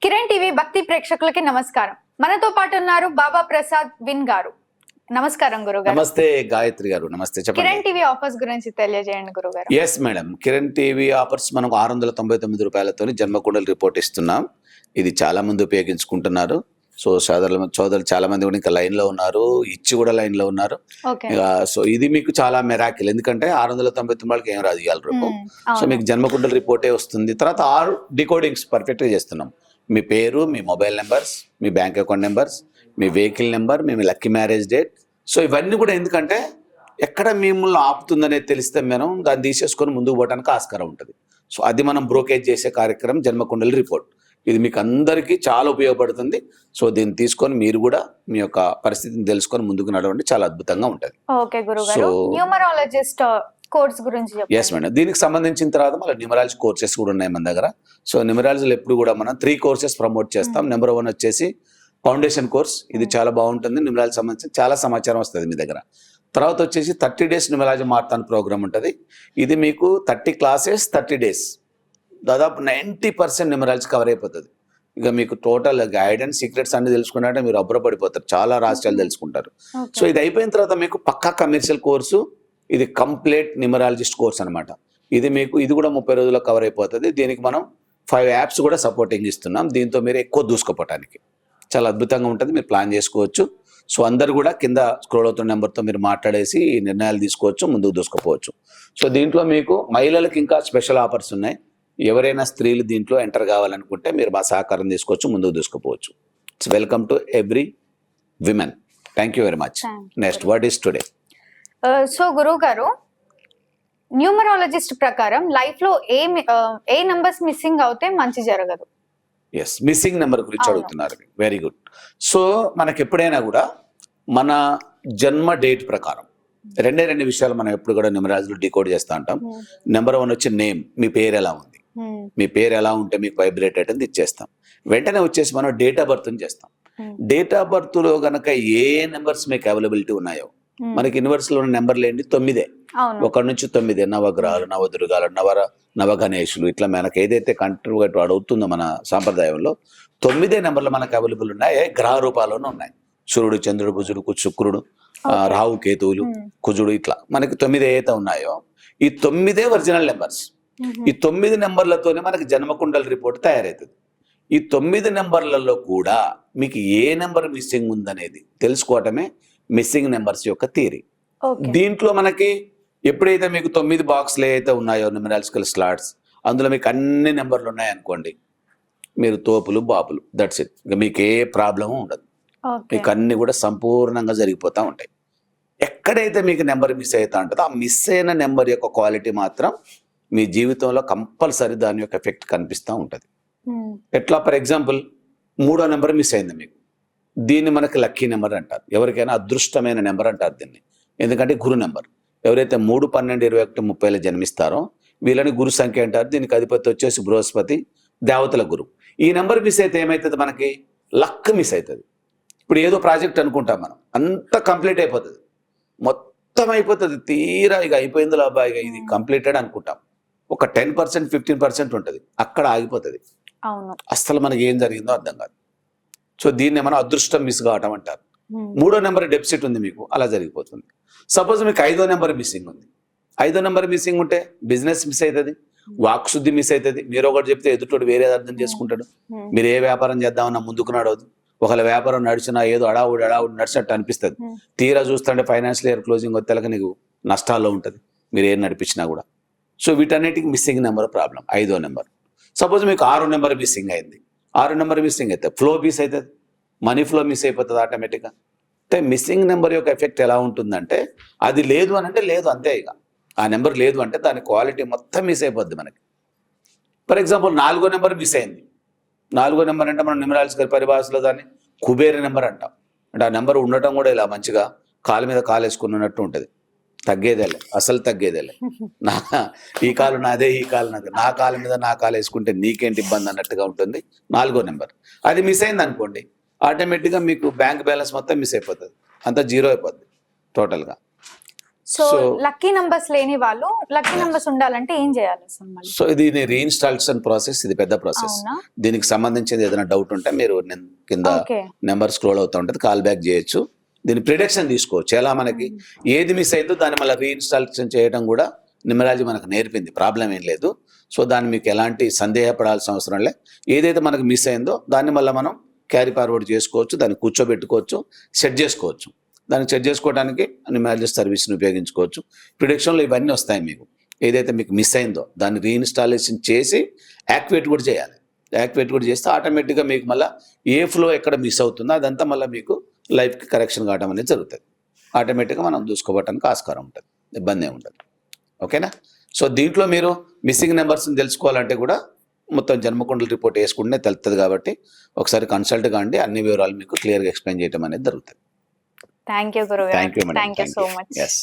Kiran TV భక్తి ప్రేక్షకులకి నమస్కారం. మనతో పాటు ఉన్నారు బాబా ప్రసాద్ విన్ గారు. నమస్కారం గురుగారు. నమస్తే గాయత్రి గారు. నమస్తే. చెప్పండి. కిరణ్ టీవీ ఆఫర్స్ గురించి తెలియజేయండి గురుగారు. Yes madam, Kiran TV offers మనకు 699 రూపాయలతో జన్మకుండలి రిపోర్ట్ ఇస్తున్నాం. ఇది చాలా మంది ఉపయోగించుకుంటున్నారు. సో సోదరులు చాలా మంది కూడా ఇంకా లైన్ లో ఉన్నారు, ఇచ్చి కూడా లైన్ లో ఉన్నారు. సో ఇది మీకు చాలా మెరాకిల్, ఎందుకంటే 699 ఏం రాదు ఇవాళ రేపు. సో మీకు జన్మకుండలి రిపోర్టే వస్తుంది. తర్వాత 6 డికోడింగ్స్ పర్ఫెక్ట్ గా చేస్తున్నాం. మీ పేరు, మీ మొబైల్ నెంబర్స్, మీ బ్యాంక్ అకౌంట్ నెంబర్స్, మీ వెహికల్ నెంబర్, మీ లక్కీ మ్యారేజ్ డేట్. సో ఇవన్నీ కూడా ఎందుకంటే ఎక్కడ మిమ్మల్ని ఆపుతుందనేది తెలిస్తే మనం దాన్ని తీసేసుకొని ముందుకు పోవడానికి ఆస్కారం ఉంటుంది. సో అది మనం బ్రోకేజ్ చేసే కార్యక్రమం జన్మకుండలి రిపోర్ట్. ఇది మీకు అందరికీ చాలా ఉపయోగపడుతుంది. సో దీన్ని తీసుకొని మీరు కూడా మీ యొక్క పరిస్థితిని తెలుసుకొని ముందుకు నడవండి, చాలా అద్భుతంగా ఉంటుంది. ఓకే గురుగారు, న్యూమరాలజిస్ట్ కోర్స్ గురించి చెప్పండి. ఎస్ మేడం, దీనికి సంబంధించిన తర్వాత మళ్ళీ న్యూమరాలజీ కోర్సెస్ కూడా ఉన్నాయి మన దగ్గర. సో న్యూమరాలజీలో ఎప్పుడు కూడా మనం 3 కోర్సెస్ ప్రమోట్ చేస్తాం. నెంబర్ 1 వచ్చేసి ఫౌండేషన్ కోర్స్. ఇది చాలా బాగుంటుంది. న్యూమరాలజీ సంబంధించి చాలా సమాచారం వస్తుంది మీ దగ్గర. తర్వాత వచ్చేసి 30 days న్యూమరాలజీ మారథాన్ ప్రోగ్రామ్ ఉంటుంది. ఇది మీకు 30 క్లాసెస్ 30 days, దాదాపు 90% న్యూమరాలజీ కవర్ అయిపోతుంది. ఇక మీకు టోటల్ గైడెన్స్ సీక్రెట్స్ అన్ని తెలుసుకున్నారంటే మీరు అబ్బురపడిపోతారు, చాలా రహస్యాలు తెలుసుకుంటారు. సో ఇది అయిపోయిన తర్వాత మీకు పక్కా కమర్షియల్ కోర్సు, ఇది కంప్లీట్ న్యూమరాలజిస్ట్ కోర్స్ అనమాట. ఇది మీకు ఇది కూడా 30 రోజుల్లో కవర్ అయిపోతుంది. దీనికి మనం 5 యాప్స్ కూడా సపోర్టింగ్ ఇస్తున్నాం. దీంతో మీరు ఎక్కువ దూసుకుపోవటానికి చాలా అద్భుతంగా ఉంటుంది. మీరు ప్లాన్ చేసుకోవచ్చు. సో అందరు కూడా కింద స్క్రోల్ అవుతున్న నెంబర్తో మీరు మాట్లాడేసి నిర్ణయాలు తీసుకోవచ్చు, ముందుకు దూసుకుపోవచ్చు. సో దీంట్లో మీకు మహిళలకు ఇంకా స్పెషల్ ఆఫర్స్ ఉన్నాయి. ఎవరైనా స్త్రీలు దీంట్లో ఎంటర్ కావాలనుకుంటే మీరు మా సహకారం తీసుకోవచ్చు, ముందుకు దూసుకుపోవచ్చు. It's welcome to every women. Thank you very much. Next word is today. So గురువు గారు, న్యూమరాలజిస్ట్ ప్రకారం లైఫ్ లో ఏ నంబర్స్ మిస్సింగ్ అవుతే మంచి జరగదు? ఎస్, మిస్సింగ్ నెంబర్ గురించి అడుగుతున్నారు. Very good. సో మనకి ఎప్పుడైనా కూడా మన జన్మ డేట్ ప్రకారం రెండు విషయాలు మనం ఎప్పుడు కూడా న్యూమరాలజీలో డికోడ్ చేస్తూ ఉంటాం. నెంబర్ 1 వచ్చి నేమ్. మీ పేరు ఎలా ఉంది, మీ పేరు ఎలా ఉంటే మీకు వైబ్రేట్ అనేది ఇచ్చేస్తాం. వెంటనే వచ్చేసి మనం డేట్ ఆఫ్ బర్త్ చేస్తాం. డేట్ ఆఫ్ బర్త్ లో గనక ఏ నెంబర్స్ మీకు అవైలబిలిటీ ఉన్నాయో, మనకి యూనివర్స్ లో ఉన్న నెంబర్లు ఏంటి? 9. 1 నుంచి 9 నవగ్రహాలు, నవదుర్గాలు, నవగణేశులు, ఇట్లా మనకి ఏదైతే కంట్రీ అడుగుతుందో మన సాంప్రదాయంలో 9 నెంబర్లు మనకు అవైలబుల్ ఉన్నాయి. గ్రహ రూపాల్లోనే ఉన్నాయి. సూర్యుడు, చంద్రుడు, బుజుడు, శుక్రుడు, రాహు, కేతువులు, కుజుడు, ఇట్లా మనకి 9 ఏదైతే ఉన్నాయో ఈ 9 ఒరిజినల్ నెంబర్స్. ఈ 9 నెంబర్లతోనే మనకి జన్మకుండలి రిపోర్ట్ తయారవుతుంది. ఈ 9 నెంబర్లలో కూడా మీకు ఏ నెంబర్ మిస్సింగ్ ఉందనేది తెలుసుకోవటమే మిస్సింగ్ నెంబర్స్ యొక్క థియరీ. దీంట్లో మనకి ఎప్పుడైతే మీకు 9 బాక్స్లు ఏదైతే ఉన్నాయో న్యూమరాలజికల్ స్లాట్స్, అందులో మీకు అన్ని నెంబర్లు ఉన్నాయనుకోండి, మీరు తోపులు బాపులు, దట్స్ ఇట్. ఇక మీకు ఏ ప్రాబ్లము ఉండదు. మీకు అన్ని కూడా సంపూర్ణంగా జరిగిపోతూ ఉంటాయి. ఎక్కడైతే మీకు నెంబర్ మిస్ అవుతా ఉంటుందో ఆ మిస్ అయిన నెంబర్ యొక్క క్వాలిటీ మాత్రం మీ జీవితంలో కంపల్సరీ దాని యొక్క ఎఫెక్ట్ కనిపిస్తూ ఉంటుంది. ఎట్లా? ఫర్ ఎగ్జాంపుల్ 3వ నెంబర్ మిస్ అయింది మీకు, దీన్ని మనకి లక్కీ నెంబర్ అంటారు. ఎవరికైనా అదృష్టమైన నెంబర్ అంటారు దీన్ని. ఎందుకంటే గురు నెంబర్. ఎవరైతే 3, 12, 21, 30లో జన్మిస్తారో వీళ్ళని గురు సంఖ్య అంటారు. దీనికి అధిపతి వచ్చేసి బృహస్పతి, దేవతల గురు. ఈ నెంబర్ మిస్ అయితే ఏమవుతుంది? మనకి లక్ మిస్ అవుతుంది. ఇప్పుడు ఏదో ప్రాజెక్ట్ అనుకుంటాం మనం, అంతా కంప్లీట్ అయిపోతుంది, మొత్తం అయిపోతుంది. తీరా ఇక అయిపోయింది లాభా, ఇక ఇది కంప్లీటెడ్ అనుకుంటాం. ఒక 10%, 15% ఉంటుంది, అక్కడ ఆగిపోతుంది. అస్సలు మనకి ఏం జరిగిందో అర్థం కాదు. సో దీన్ని మనం అదృష్టం మిస్ కావటం అంటారు. 3వ నెంబర్ డెఫిసిట్ ఉంది మీకు, అలా జరిగిపోతుంది. సపోజ్ మీకు 5వ నెంబర్ మిస్సింగ్ ఉంది. 5వ నెంబర్ మిస్సింగ్ ఉంటే బిజినెస్ మిస్ అవుతుంది, వాక్శుద్ధి మిస్ అవుతుంది. మీరు ఒకటి చెప్తే ఎదుటోడు వేరే అర్థం చేసుకుంటాడు. మీరు ఏ వ్యాపారం చేద్దామన్నా ముందుకు నడవదు. ఒకవేళ వ్యాపారం నడిచినా ఏదో అడావుడి నడిచినట్టు అనిపిస్తుంది. తీరా చూస్తుంటే ఫైనాన్షియల్ ఇయర్ క్లోజింగ్ వచ్చేలాగా నీకు నష్టాల్లో ఉంటుంది మీరు ఏం నడిపించినా కూడా. సో వీటన్నిటికి మిస్సింగ్ నెంబర్ ప్రాబ్లం. 5వ నెంబర్. సపోజ్ మీకు 6వ నెంబర్ మిస్సింగ్ అయింది. 6వ నెంబర్ మిస్సింగ్ అయితే ఫ్లో మిస్ అవుతుంది, మనీ ఫ్లో మిస్ అయిపోతుంది ఆటోమేటిక్గా. అంటే మిస్సింగ్ నెంబర్ యొక్క ఎఫెక్ట్ ఎలా ఉంటుందంటే, అది లేదు అని అంటే లేదు, అంతే. ఇక ఆ నెంబర్ లేదు అంటే దాని క్వాలిటీ మొత్తం మిస్ అయిపోద్ది మనకి. ఫర్ ఎగ్జాంపుల్ 4వ నెంబర్ మిస్ అయింది. 4వ నెంబర్ అంటే మనం న్యూమరాలజికల్ పరిభాషలో దాన్ని కుబేర నెంబర్ అంటాం. అంటే ఆ నెంబర్ ఉండటం కూడా ఇలా మంచిగా కాలు మీద కాలు వేసుకున్నట్టు ఉంటుంది. తగ్గేదేలే, అసలు తగ్గేదేలే. ఈ కాలు నాదే, ఈ కాలు నాదే, నా కాలు మీద నా కాలు వేసుకుంటే నీకేంటి ఇబ్బంది అన్నట్టుగా ఉంటుంది 4వ నెంబర్. అది మిస్ అయింది అనుకోండి, ఆటోమేటిక్గా మీకు బ్యాంక్ బ్యాలెన్స్ మొత్తం మిస్ అయిపోతుంది, అంతా జీరో అయిపోద్ది టోటల్గా. సో So- లక్కీ నంబర్స్ లేని వాళ్ళు లక్కీ నంబర్స్ ఉండాలంటే ఏం చేయాలి అసలు మళ్ళీ? సో ఇది రీఇన్స్టాలేషన్ ప్రాసెస్, ఇది పెద్ద ప్రాసెస్. అవునా? దీనికి సంబంధించింది ఏదైనా డౌట్ ఉంటే మీరు కింద ఓకే. నెంబర్ స్క్రోల్ అవుతూ ఉంటుంది, కాల్ బ్యాక్ చేయొచ్చు. దీని ప్రిడిక్షన్ తీసుకోవచ్చు, ఎలా మనకి ఏది మిస్ అయిందో దాన్ని మళ్ళీ రీఇన్స్టాలేషన్ చేయడం కూడా న్యూమరాలజీ మనకు నేర్పింది, ప్రాబ్లం ఏం లేదు. సో దాన్ని మీకు ఎలాంటి సందేహపడాల్సిన అవసరం లేదు. ఏదైతే మనకు మిస్ అయిందో దాన్ని మళ్ళీ మనం క్యారీ ఫార్వర్డ్ చేసుకోవచ్చు, దాన్ని కూర్చోబెట్టుకోవచ్చు, సెట్ చేసుకోవచ్చు. దాన్ని సెట్ చేసుకోవడానికి న్యూమరాలజీ సర్వీస్ని ఉపయోగించుకోవచ్చు. ప్రిడిక్షన్లో ఇవన్నీ వస్తాయి మీకు. ఏదైతే మీకు మిస్ అయిందో దాన్ని రీఇన్స్టాలేషన్ చేసి యాక్టివేట్ కూడా చేయాలి. యాక్టివేట్ కూడా చేస్తే ఆటోమేటిక్గా మీకు మళ్ళీ ఏ ఫ్లో ఎక్కడ మిస్ అవుతుందో అదంతా మళ్ళీ మీకు లైఫ్కి కరెక్షన్ కావడం అనేది జరుగుతుంది. ఆటోమేటిక్గా మనం చూసుకోవడానికి ఆస్కారం ఉంటుంది, ఇబ్బంది ఏమి ఉండదు. ఓకేనా? సో దీంట్లో మీరు మిస్సింగ్ నెంబర్స్ని తెలుసుకోవాలంటే కూడా మొత్తం జన్మకుండల రిపోర్ట్ వేసుకుంటే తెలుస్తుంది. కాబట్టి ఒకసారి కన్సల్ట్ కాండి, అన్ని వివరాలు మీకు క్లియర్గా ఎక్స్ప్లెయిన్ చేయడం అనేది జరుగుతుంది. థ్యాంక్ యూ గురుగారు. Thank you madam. Thank you so much. Yes.